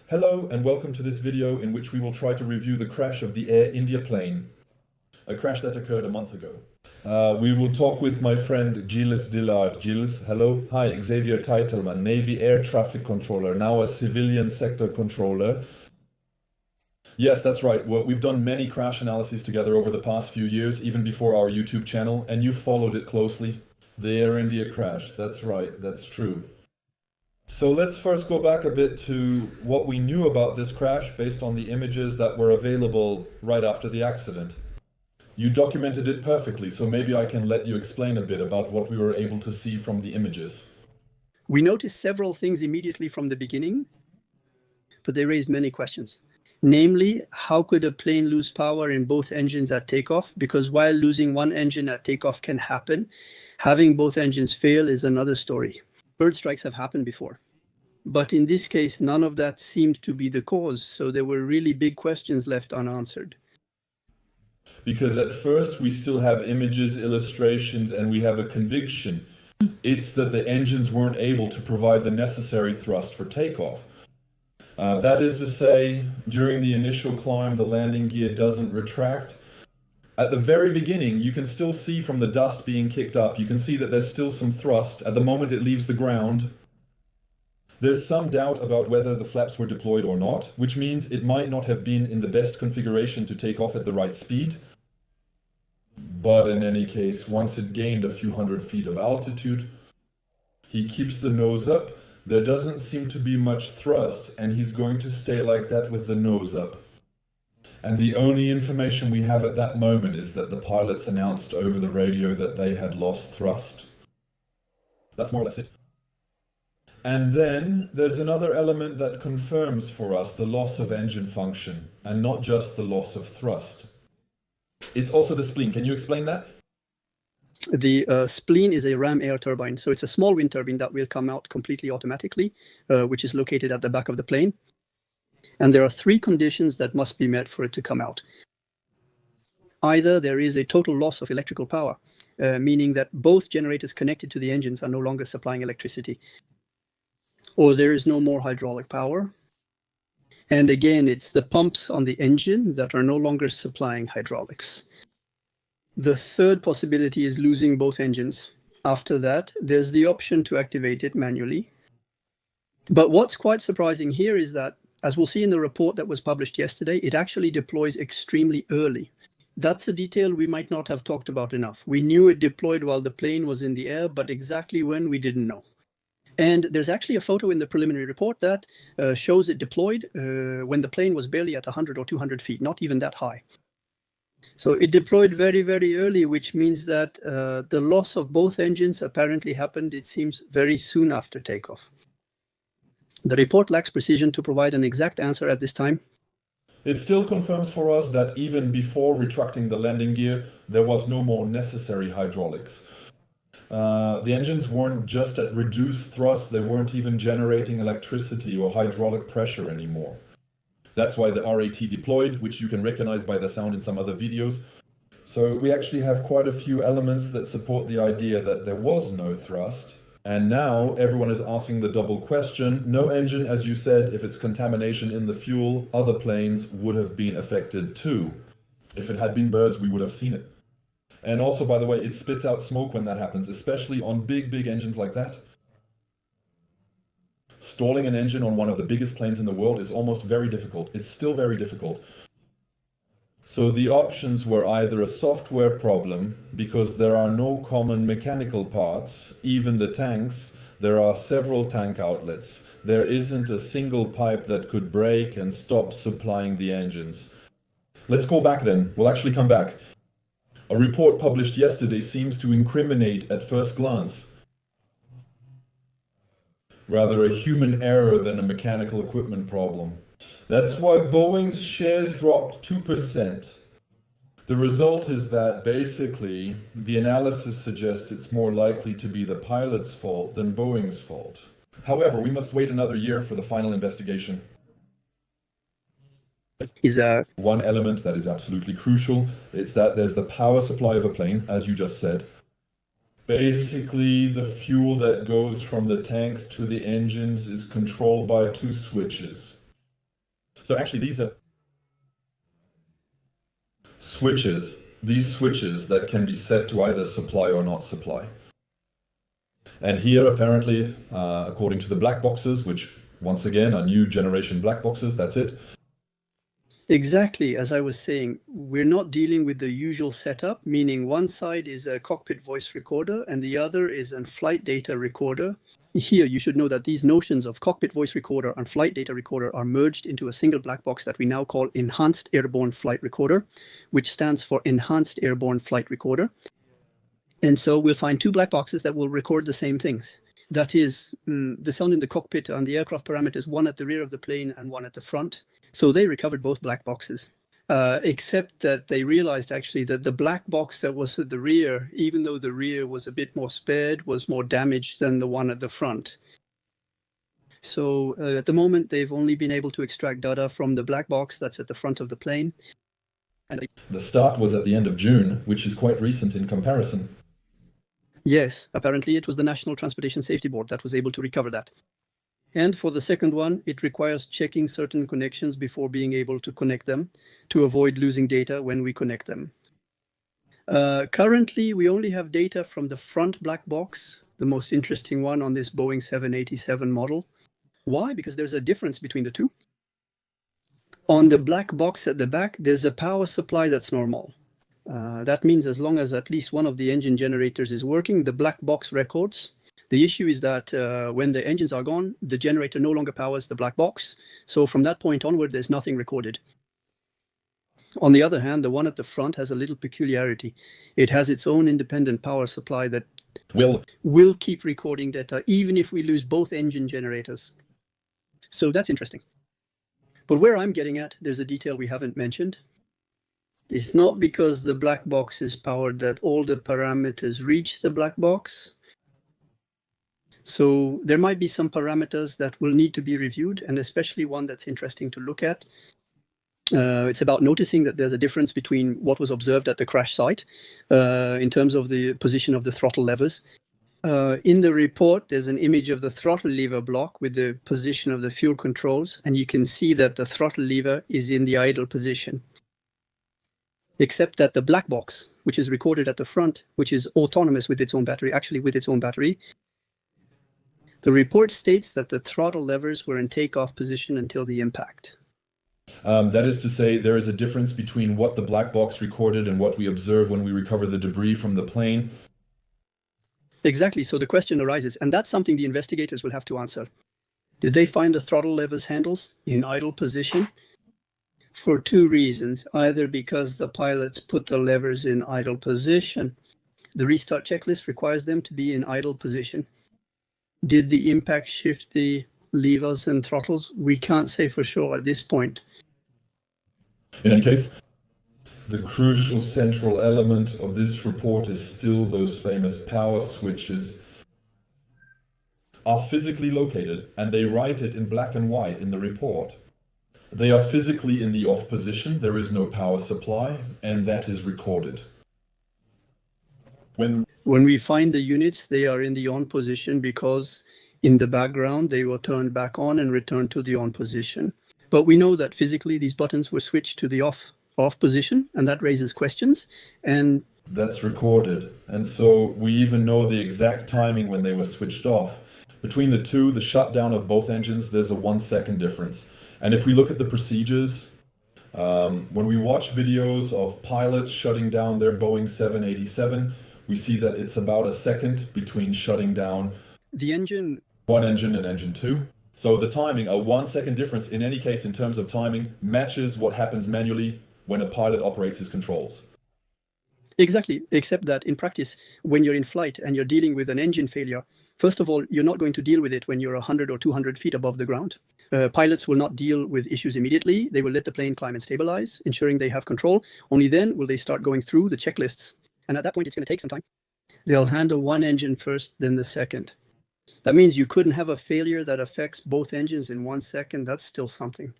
Hello and welcome to this video in which we will try to review the crash of the Air India plane, a crash that occurred a month ago. We will talk with my friend Gilles Dillard. Gilles, hello. Hi, Xavier Teitelman, Navy Air Traffic Controller, now a civilian sector controller. Yes, that's right. Well, we've done many crash analyses together over the past few years, even before our YouTube channel, and you followed it closely. The Air India crash, that's right, that's true. So let's first go back a bit to what we knew about this crash based on the images that were available right after the accident. You documented it perfectly, so maybe I can let you explain a bit about what we were able to see from the images. We noticed several things immediately from the beginning, but they raised many questions. Namely, how could a plane lose power in both engines at takeoff? Because while losing one engine at takeoff can happen, having both engines fail is another story. Bird strikes have happened before. But in this case, none of that seemed to be the cause, so there were really big questions left unanswered. Because at first we still have images, illustrations, and we have a conviction. It's that the engines weren't able to provide the necessary thrust for takeoff. That is to say, during the initial climb, the landing gear doesn't retract. At the very beginning, you can still see from the dust being kicked up, you can see that there's still some thrust at the moment it leaves the ground. There's some doubt about whether the flaps were deployed or not, which means it might not have been in the best configuration to take off at the right speed. But in any case, once it gained a few hundred feet of altitude, he keeps the nose up. There doesn't seem to be much thrust, and he's going to stay like that with the nose up. And the only information we have at that moment is that the pilots announced over the radio that they had lost thrust. That's more or less it. And then there's another element that confirms for us the loss of engine function, and not just the loss of thrust. It's also the spleen. Can you explain that? The spleen is a ram air turbine, so it's a small wind turbine that will come out completely automatically, which is located at the back of the plane. And there are three conditions that must be met for it to come out. Either there is a total loss of electrical power, meaning that both generators connected to the engines are no longer supplying electricity, or there is no more hydraulic power. And again, it's the pumps on the engine that are no longer supplying hydraulics. The third possibility is losing both engines. After that, there's the option to activate it manually. But what's quite surprising here is that, as we'll see in the report that was published yesterday, it actually deploys extremely early. That's a detail we might not have talked about enough. We knew it deployed while the plane was in the air, but exactly when, we didn't know. And there's actually a photo in the preliminary report that shows it deployed when the plane was barely at 100 or 200 feet, not even that high. So it deployed very, very early, which means that the loss of both engines apparently happened, it seems, very soon after takeoff. The report lacks precision to provide an exact answer at this time. It still confirms for us that even before retracting the landing gear, there was no more necessary hydraulics. The engines weren't just at reduced thrust, they weren't even generating electricity or hydraulic pressure anymore. That's why the RAT deployed, which you can recognize by the sound in some other videos. So we actually have quite a few elements that support the idea that there was no thrust. And now everyone is asking the double question. No engine, as you said, if it's contamination in the fuel, other planes would have been affected too. If it had been birds, we would have seen it. And also, by the way, it spits out smoke when that happens, especially on big engines like that. Stalling an engine on one of the biggest planes in the world is almost very difficult. It's still very difficult. So the options were either a software problem, because there are no common mechanical parts, even the tanks, there are several tank outlets. There isn't a single pipe that could break and stop supplying the engines. Let's go back then. We'll actually come back. A report published yesterday seems to incriminate at first glance rather a human error than a mechanical equipment problem. That's why Boeing's shares dropped 2%. The result is that basically the analysis suggests it's more likely to be the pilot's fault than Boeing's fault. However, we must wait another year for the final investigation. One element that is absolutely crucial, it's that there's the power supply of a plane, as you just said. Basically, the fuel that goes from the tanks to the engines is controlled by two switches. So actually these are switches, these switches that can be set to either supply or not supply. And here apparently, according to the black boxes, which once again are new generation black boxes, that's it. Exactly, as I was saying, we're not dealing with the usual setup, meaning one side is a cockpit voice recorder and the other is a flight data recorder. Here, you should know that these notions of cockpit voice recorder and flight data recorder are merged into a single black box that we now call Enhanced Airborne Flight Recorder, which stands for Enhanced Airborne Flight Recorder. And so we'll find two black boxes that will record the same things. That is, the sound in the cockpit and the aircraft parameters, one at the rear of the plane and one at the front. So they recovered both black boxes, except that they realized actually that the black box that was at the rear, even though the rear was a bit more spared, was more damaged than the one at the front. So at the moment, they've only been able to extract data from the black box that's at the front of the plane. And the start was at the end of June, which is quite recent in comparison. Yes, apparently it was the National Transportation Safety Board that was able to recover that. And for the second one, it requires checking certain connections before being able to connect them to avoid losing data when we connect them. Currently, we only have data from the front black box, the most interesting one on this Boeing 787 model. Why? Because there's a difference between the two. On the black box at the back, there's a power supply that's normal. That means as long as at least one of the engine generators is working, the black box records. The issue is that when the engines are gone, the generator no longer powers the black box. So from that point onward, there's nothing recorded. On the other hand, the one at the front has a little peculiarity. It has its own independent power supply that will keep recording data, even if we lose both engine generators. So that's interesting. But where I'm getting at, there's a detail we haven't mentioned. It's not because the black box is powered that all the parameters reach the black box. So there might be some parameters that will need to be reviewed, and especially one that's interesting to look at. It's about noticing that there's a difference between what was observed at the crash site in terms of the position of the throttle levers. In the report, there's an image of the throttle lever block with the position of the fuel controls, and you can see that the throttle lever is in the idle position. Except that the black box, which is recorded at the front, which is autonomous with its own battery, actually with its own battery, the report states that the throttle levers were in takeoff position until the impact. That is to say, there is a difference between what the black box recorded and what we observe when we recover the debris from the plane. Exactly. So the question arises, and that's something the investigators will have to answer. Did they find the throttle levers handles in idle position? For two reasons. Either because the pilots put the levers in idle position. The restart checklist requires them to be in idle position. Did the impact shift the levers and throttles? We can't say for sure at this point. In any case, the crucial central element of this report is still those famous power switches are physically located, and they write it in black and white in the report. They are physically in the off position, there is no power supply, and that is recorded. When we find the units, they are in the on position because in the background, they were turned back on and returned to the on position. But we know that physically these buttons were switched to the off position, and that raises questions. And that's recorded. And so we even know the exact timing when they were switched off. Between the two, the shutdown of both engines, there's a 1 second difference. And if we look at the procedures, when we watch videos of pilots shutting down their Boeing 787, we see that it's about a second between shutting down one engine and engine 2. So the timing, a 1 second difference in any case in terms of timing, matches what happens manually when a pilot operates his controls. Exactly, except that in practice, when you're in flight and you're dealing with an engine failure, first of all, you're not going to deal with it when you're 100 or 200 feet above the ground. Pilots will not deal with issues immediately. They will let the plane climb and stabilize, ensuring they have control. Only then will they start going through the checklists. And at that point, it's going to take some time. They'll handle one engine first, then the second. That means you couldn't have a failure that affects both engines in 1 second. That's still something.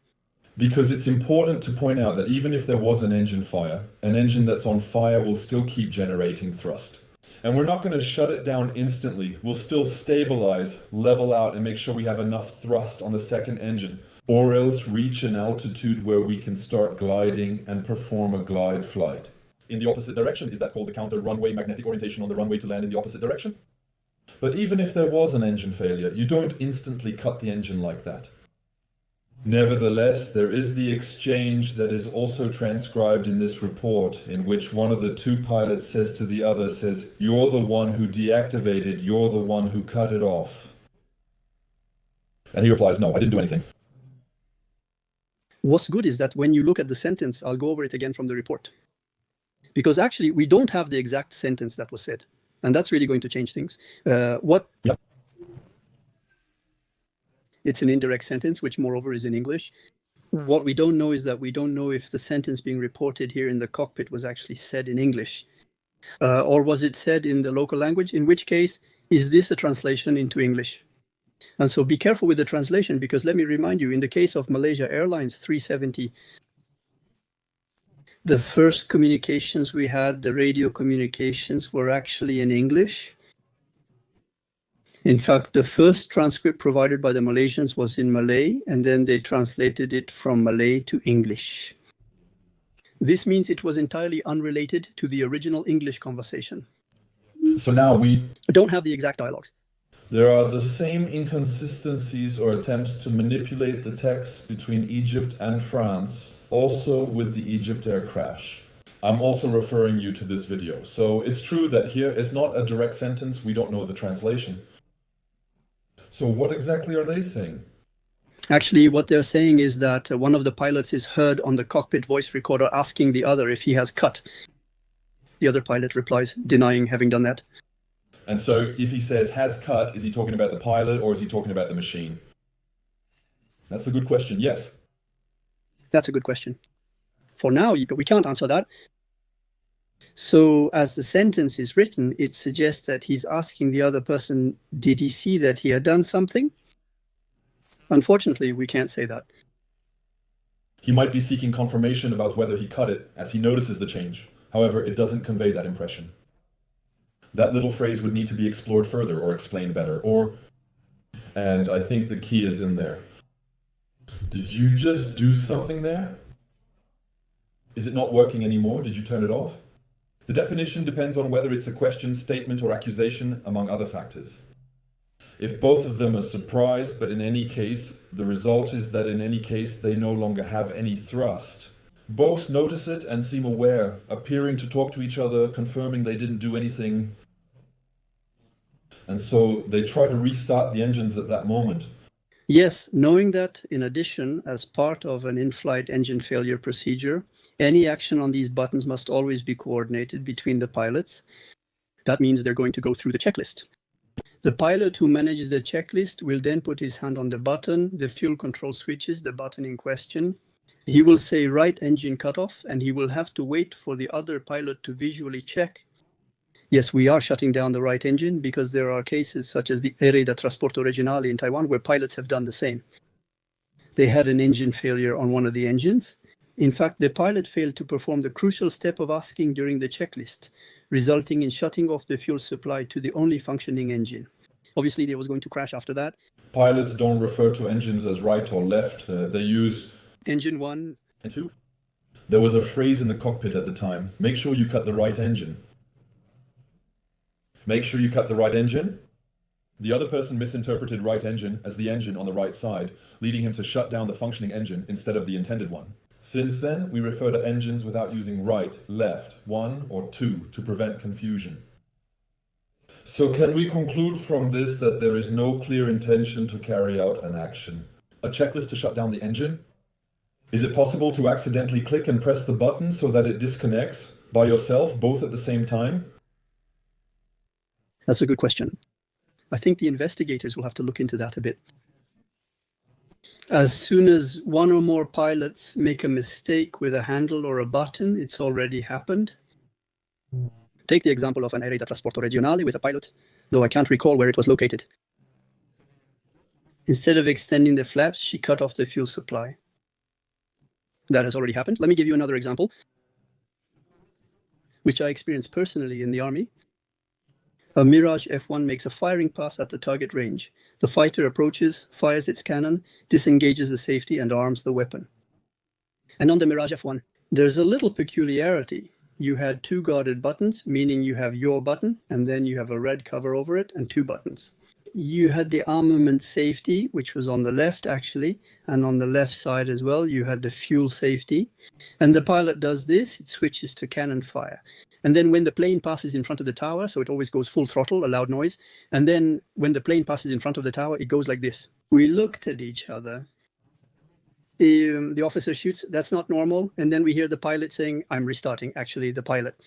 Because it's important to point out that even if there was an engine fire, an engine that's on fire will still keep generating thrust. And we're not going to shut it down instantly. We'll still stabilize, level out, and make sure we have enough thrust on the second engine or else reach an altitude where we can start gliding and perform a glide flight. In the opposite direction, is that called the counter runway magnetic orientation on the runway to land in the opposite direction? But even if there was an engine failure, you don't instantly cut the engine like that. Nevertheless, there is the exchange that is also transcribed in this report, in which one of the two pilots says to the other, "You're the one who deactivated, you're the one who cut it off." And he replies, "No, I didn't do anything." What's good is that when you look at the sentence, I'll go over it again from the report. Because actually, we don't have the exact sentence that was said. And that's really going to change things. Yep. It's an indirect sentence, which moreover is in English. What we don't know is that we don't know if the sentence being reported here in the cockpit was actually said in English. Or was it said in the local language? In which case, is this a translation into English? And so be careful with the translation, because let me remind you, in the case of Malaysia Airlines 370, the first communications we had, the radio communications, were actually in English. In fact, the first transcript provided by the Malaysians was in Malay, and then they translated it from Malay to English. This means it was entirely unrelated to the original English conversation. So now we don't have the exact dialogues. There are the same inconsistencies or attempts to manipulate the text between Egypt and France, also with the Egypt Air crash. I'm also referring you to this video. So it's true that here is not a direct sentence, we don't know the translation. So what exactly are they saying? Actually, what they're saying is that one of the pilots is heard on the cockpit voice recorder asking the other if he has cut. The other pilot replies, denying having done that. And so if he says has cut, is he talking about the pilot or is he talking about the machine? That's a good question, yes. That's a good question. For now, we can't answer that. So as the sentence is written, it suggests that he's asking the other person, did he see that he had done something? Unfortunately, we can't say that. He might be seeking confirmation about whether he cut it as he notices the change. However, it doesn't convey that impression. That little phrase would need to be explored further or explained better, and I think the key is in there. Did you just do something there? Is it not working anymore? Did you turn it off? The definition depends on whether it's a question, statement, or accusation, among other factors. If both of them are surprised, but in any case, the result is that in any case they no longer have any thrust. Both notice it and seem aware, appearing to talk to each other, confirming they didn't do anything. And so they try to restart the engines at that moment. Yes, knowing that, in addition, as part of an in-flight engine failure procedure, any action on these buttons must always be coordinated between the pilots. That means they're going to go through the checklist. The pilot who manages the checklist will then put his hand on the button, the fuel control switches, the button in question. He will say right engine cutoff, and he will have to wait for the other pilot to visually check. Yes, we are shutting down the right engine because there are cases such as the Aviation Transporto Regionale in Taiwan where pilots have done the same. They had an engine failure on one of the engines. In fact, the pilot failed to perform the crucial step of asking during the checklist, resulting in shutting off the fuel supply to the only functioning engine. Obviously, they was going to crash after that. Pilots don't refer to engines as right or left. They use engine 1 and 2. There was a phrase in the cockpit at the time, make sure you cut the right engine. Make sure you cut the right engine. The other person misinterpreted right engine as the engine on the right side, leading him to shut down the functioning engine instead of the intended one. Since then, we refer to engines without using right, left, 1 or 2 to prevent confusion. So can we conclude from this that there is no clear intention to carry out an action? A checklist to shut down the engine? Is it possible to accidentally click and press the button so that it disconnects by yourself both at the same time? That's a good question. I think the investigators will have to look into that a bit. As soon as one or more pilots make a mistake with a handle or a button, it's already happened. Take the example of an Aviation Transporto Regionale with a pilot, though I can't recall where it was located. Instead of extending the flaps, she cut off the fuel supply. That has already happened. Let me give you another example, which I experienced personally in the Army. A Mirage F1 makes a firing pass at the target range. The fighter approaches, fires its cannon, disengages the safety, and arms the weapon. And on the Mirage F1, there's a little peculiarity. You had two guarded buttons, meaning you have your button, and then you have a red cover over it, and two buttons. You had the armament safety, which was on the left, actually, and on the left side as well, you had the fuel safety. And the pilot does this, it switches to cannon fire. And then when the plane passes in front of the tower, so it always goes full throttle, a loud noise. And then when the plane passes in front of the tower, it goes like this. We looked at each other. The officer shoots, that's not normal. And then we hear the pilot saying, I'm restarting, actually, the pilot.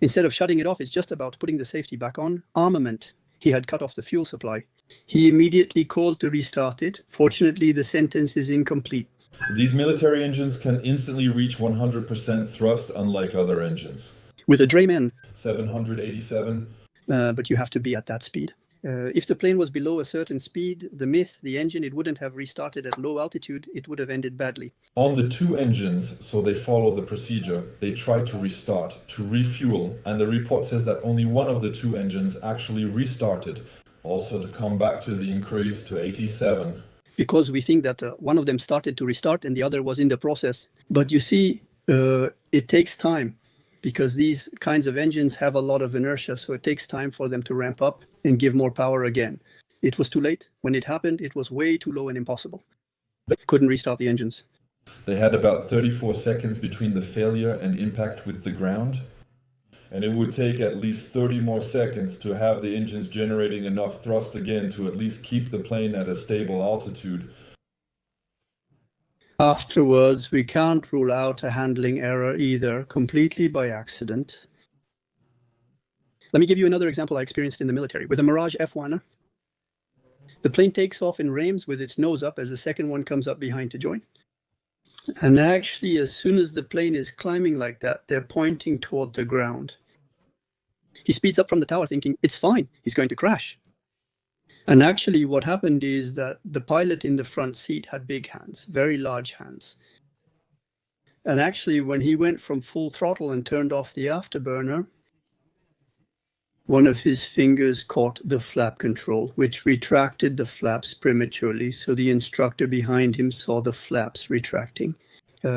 Instead of shutting it off, it's just about putting the safety back on. Armament. He had cut off the fuel supply. He immediately called to restart it. Fortunately, the sentence is incomplete. These military engines can instantly reach 100% thrust, unlike other engines. With a Drayman. 787. But you have to be at that speed. If the plane was below a certain speed, the engine, it wouldn't have restarted at low altitude. It would have ended badly. On the two engines, so they follow the procedure, they tried to restart, to refuel, and the report says that only one of the two engines actually restarted, also to come back to the increase to 87. Because we think that one of them started to restart and the other was in the process. But you see, it takes time, because these kinds of engines have a lot of inertia, so it takes time for them to ramp up and give more power again. It was too late. When it happened, it was way too low and impossible. They couldn't restart the engines. They had about 34 seconds between the failure and impact with the ground, and it would take at least 30 more seconds to have the engines generating enough thrust again to at least keep the plane at a stable altitude. Afterwards, we can't rule out a handling error either, completely by accident. Let me give you another example I experienced in the military. With a Mirage F1, the plane takes off in rames with its nose up as the second one comes up behind to join. And actually, as soon as the plane is climbing like that, they're pointing toward the ground. He speeds up from the tower thinking, it's fine, he's going to crash. And actually what happened is that the pilot in the front seat had big hands, very large hands. And actually when he went from full throttle and turned off the afterburner, one of his fingers caught the flap control, which retracted the flaps prematurely, so the instructor behind him saw the flaps retracting.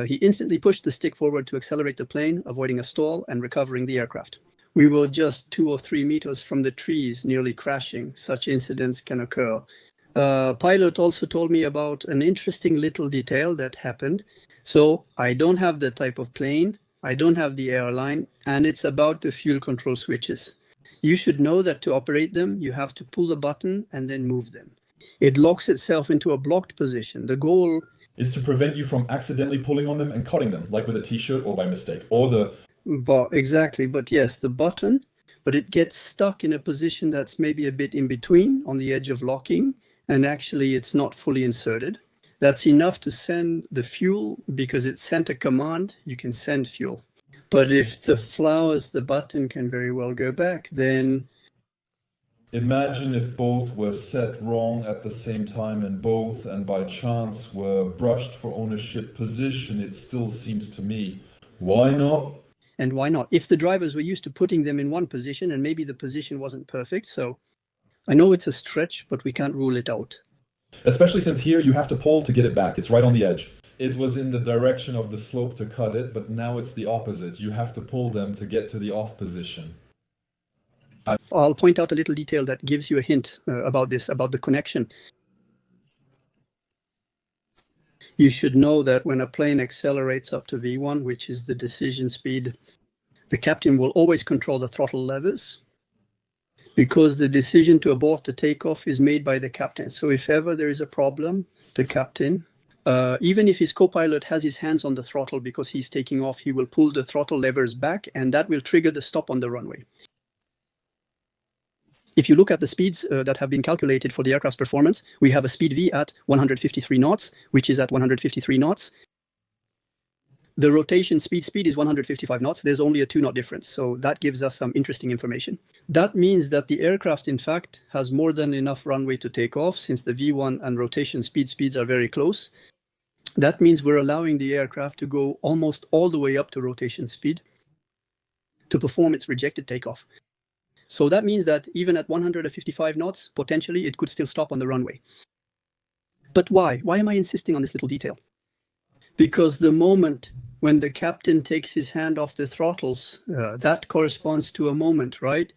He instantly pushed the stick forward to accelerate the plane, avoiding a stall and recovering the aircraft. We were just 2 or 3 meters from the trees, nearly crashing. Such incidents can occur. Pilot also told me about an interesting little detail that happened. So I don't have the type of plane, I don't have the airline, and it's about the fuel control switches. You should know that to operate them, you have to pull the button and then move them. It locks itself into a blocked position. The goal is to prevent you from accidentally pulling on them and cutting them, like with a t-shirt or by mistake, or the... Exactly, but yes, the button, but it gets stuck in a position that's maybe a bit in between, on the edge of locking, and actually it's not fully inserted. That's enough to send the fuel, because it sent a command, you can send fuel. But if the flowers, the button can very well go back, then... Imagine if both were set wrong at the same time and both, and by chance, were brushed for ownership position, it still seems to me. Why not? And why not? If the drivers were used to putting them in one position and maybe the position wasn't perfect, so I know it's a stretch, but we can't rule it out. Especially since here you have to pull to get it back. It's right on the edge. It was in the direction of the slope to cut it, but now it's the opposite. You have to pull them to get to the off position. I'll point out a little detail that gives you a hint about this, about the connection. You should know that when a plane accelerates up to V1, which is the decision speed, the captain will always control the throttle levers, because the decision to abort the takeoff is made by the captain. So if ever there is a problem, the captain, even if his co-pilot has his hands on the throttle because he's taking off, he will pull the throttle levers back, and that will trigger the stop on the runway. If you look at the speeds that have been calculated for the aircraft's performance, we have a speed V at 153 knots, which is at 153 knots. The rotation speed is 155 knots. There's only a 2-knot difference, so that gives us some interesting information. That means that the aircraft, in fact, has more than enough runway to take off, since the V1 and rotation speeds are very close. That means we're allowing the aircraft to go almost all the way up to rotation speed to perform its rejected takeoff. So that means that even at 155 knots, potentially it could still stop on the runway. But why? Why am I insisting on this little detail? Because the moment when the captain takes his hand off the throttles, that corresponds to a moment, right?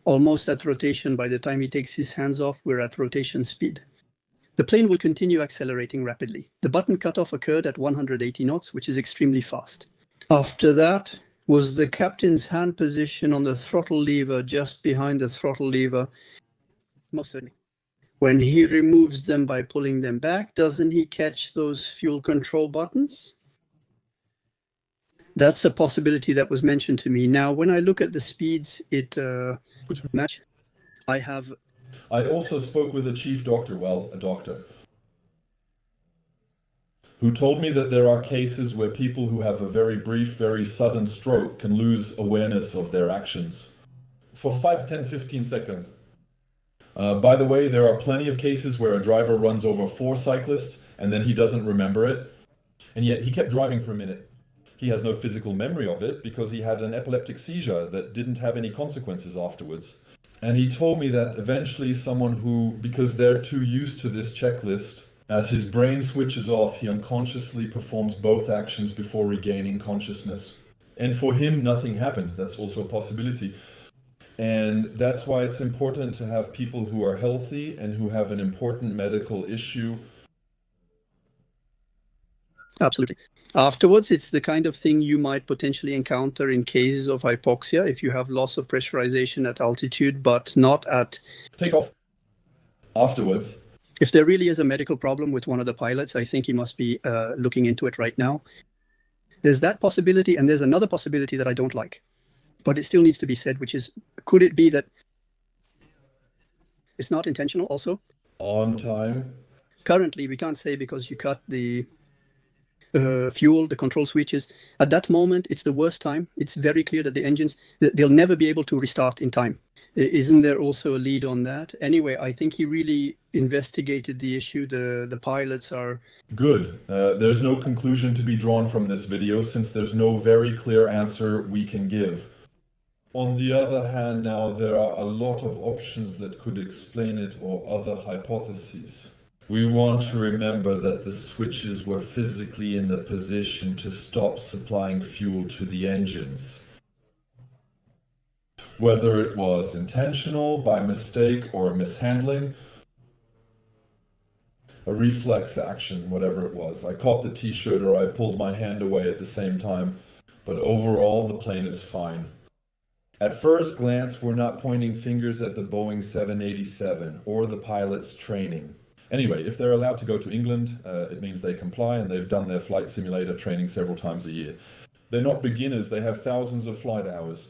Almost at rotation. By the time he takes his hands off, we're at rotation speed. The plane will continue accelerating rapidly. The button cutoff occurred at 180 knots, which is extremely fast. After that was the captain's hand position on the throttle lever, just behind the throttle lever. Most certainly. When he removes them by pulling them back, doesn't he catch those fuel control buttons? That's a possibility that was mentioned to me. Now, when I look at the speeds, it match. I also spoke with a chief doctor, a doctor, who told me that there are cases where people who have a very brief, very sudden stroke can lose awareness of their actions for 5, 10, 15 seconds. By the way, there are plenty of cases where a driver runs over 4 cyclists and then he doesn't remember it, and yet he kept driving for a minute. He has no physical memory of it because he had an epileptic seizure that didn't have any consequences afterwards. And he told me that eventually someone who, because they're too used to this checklist, as his brain switches off, he unconsciously performs both actions before regaining consciousness. And for him, nothing happened. That's also a possibility. And that's why it's important to have people who are healthy and who have an important medical issue. Absolutely. Afterwards, it's the kind of thing you might potentially encounter in cases of hypoxia if you have loss of pressurization at altitude, but not at takeoff. Afterwards. If there really is a medical problem with one of the pilots, I think he must be looking into it right now. There's that possibility, and there's another possibility that I don't like, but it still needs to be said, which is, could it be that it's not intentional also? On time? Currently, we can't say because you cut the fuel, the control switches. At that moment, it's the worst time. It's very clear that the engines, they'll never be able to restart in time. Isn't there also a lead on that? Anyway, I think he really investigated the issue. The pilots are... Good. There's no conclusion to be drawn from this video since there's no very clear answer we can give. On the other hand, now, there are a lot of options that could explain it or other hypotheses. We want to remember that the switches were physically in the position to stop supplying fuel to the engines. Whether it was intentional, by mistake, or mishandling, a reflex action, whatever it was. I caught the t-shirt or I pulled my hand away at the same time, but overall the plane is fine. At first glance, we're not pointing fingers at the Boeing 787 or the pilot's training. Anyway, if they're allowed to go to England, it means they comply and they've done their flight simulator training several times a year. They're not beginners, they have thousands of flight hours.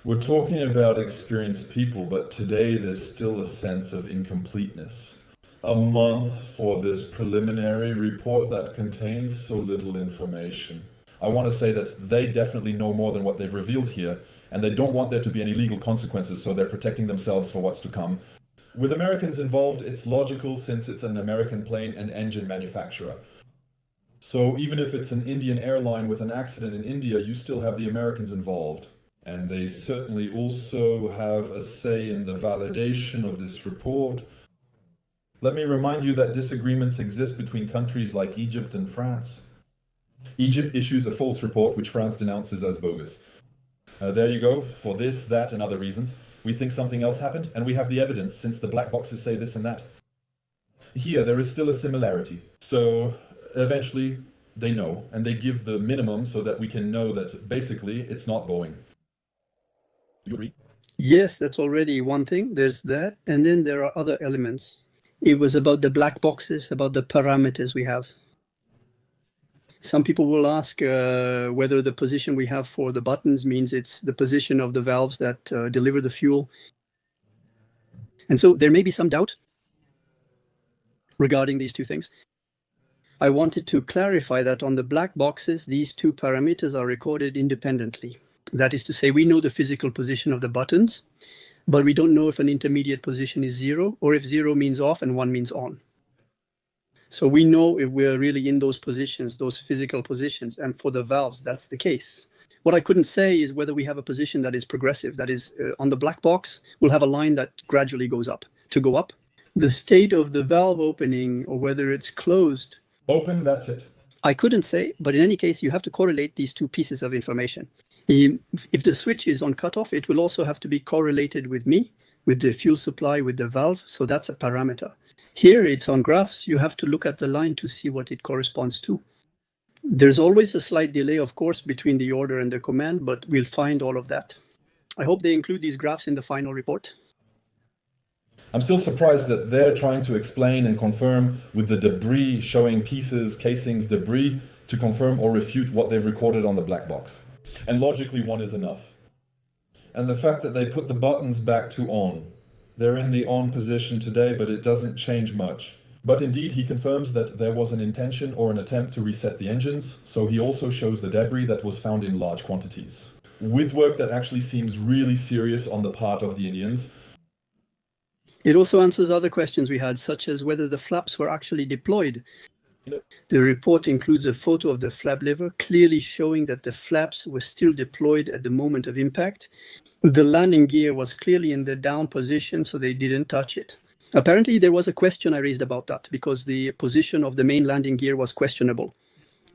We're talking about experienced people, but today there's still a sense of incompleteness. A month for this preliminary report that contains so little information. I want to say that they definitely know more than what they've revealed here, and they don't want there to be any legal consequences, so they're protecting themselves for what's to come. With Americans involved, it's logical since it's an American plane and engine manufacturer. So even if it's an Indian airline with an accident in India, you still have the Americans involved. And they certainly also have a say in the validation of this report. Let me remind you that disagreements exist between countries like Egypt and France. Egypt issues a false report which France denounces as bogus. There you go, for this, that, and other reasons. We think something else happened, and we have the evidence, since the black boxes say this and that. Here, there is still a similarity. So, eventually, they know, and they give the minimum so that we can know that, basically, it's not Boeing. Do you agree? Yes, that's already one thing. There's that. And then there are other elements. It was about the black boxes, about the parameters we have. Some people will ask whether the position we have for the buttons means it's the position of the valves that deliver the fuel. And so there may be some doubt regarding these two things. I wanted to clarify that on the black boxes, these two parameters are recorded independently. That is to say, we know the physical position of the buttons, but we don't know if an intermediate position is 0 or if 0 means off and 1 means on. So we know if we're really in those positions, those physical positions, and for the valves, that's the case. What I couldn't say is whether we have a position that is progressive, that is on the black box, we'll have a line that gradually goes up. To go up, the state of the valve opening or whether it's closed. Open, that's it. I couldn't say, but in any case, you have to correlate these two pieces of information. If the switch is on cutoff, it will also have to be correlated with me, with the fuel supply, with the valve. So that's a parameter. Here it's on graphs. You have to look at the line to see what it corresponds to. There's always a slight delay, of course, between the order and the command, but we'll find all of that. I hope they include these graphs in the final report. I'm still surprised that they're trying to explain and confirm with the debris showing pieces, casings, debris to confirm or refute what they've recorded on the black box. And logically, one is enough. And the fact that they put the buttons back to on. They're in the on position today, but it doesn't change much. But indeed, he confirms that there was an intention or an attempt to reset the engines, so he also shows the debris that was found in large quantities. With work that actually seems really serious on the part of the Indians. It also answers other questions we had, such as whether the flaps were actually deployed. The report includes a photo of the flap lever, clearly showing that the flaps were still deployed at the moment of impact. The landing gear was clearly in the down position, so they didn't touch it. Apparently, there was a question I raised about that, because the position of the main landing gear was questionable.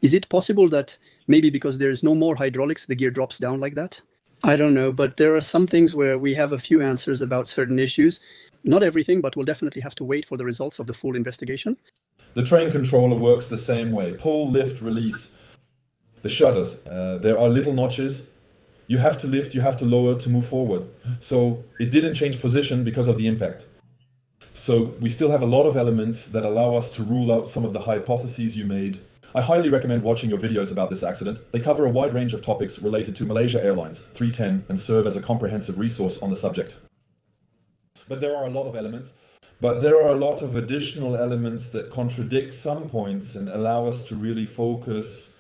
Is it possible that maybe because there is no more hydraulics, the gear drops down like that? I don't know, but there are some things where we have a few answers about certain issues. Not everything, but we'll definitely have to wait for the results of the full investigation. The train controller works the same way. Pull, lift, release. The shutters, there are little notches. You have to lift, you have to lower to move forward. So it didn't change position because of the impact. So we still have a lot of elements that allow us to rule out some of the hypotheses you made. I highly recommend watching your videos about this accident. They cover a wide range of topics related to Malaysia Airlines 310 and serve as a comprehensive resource on the subject. But there are a lot of elements. But there are a lot of additional elements that contradict some points and allow us to really focus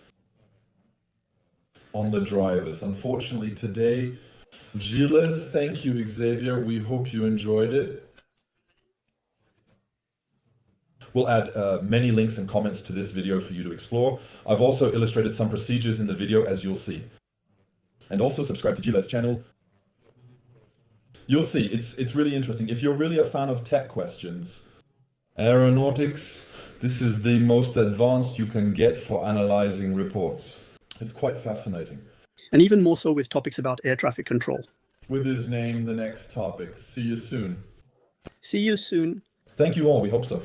on the drivers. Unfortunately today, Gilles, thank you Xavier, we hope you enjoyed it. We'll add many links and comments to this video for you to explore. I've also illustrated some procedures in the video, as you'll see. And also subscribe to Gilles' channel. You'll see, it's really interesting. If you're really a fan of tech questions, aeronautics, this is the most advanced you can get for analyzing reports. It's quite fascinating. And even more so with topics about air traffic control. With his name, the next topic. See you soon. See you soon. Thank you all, we hope so.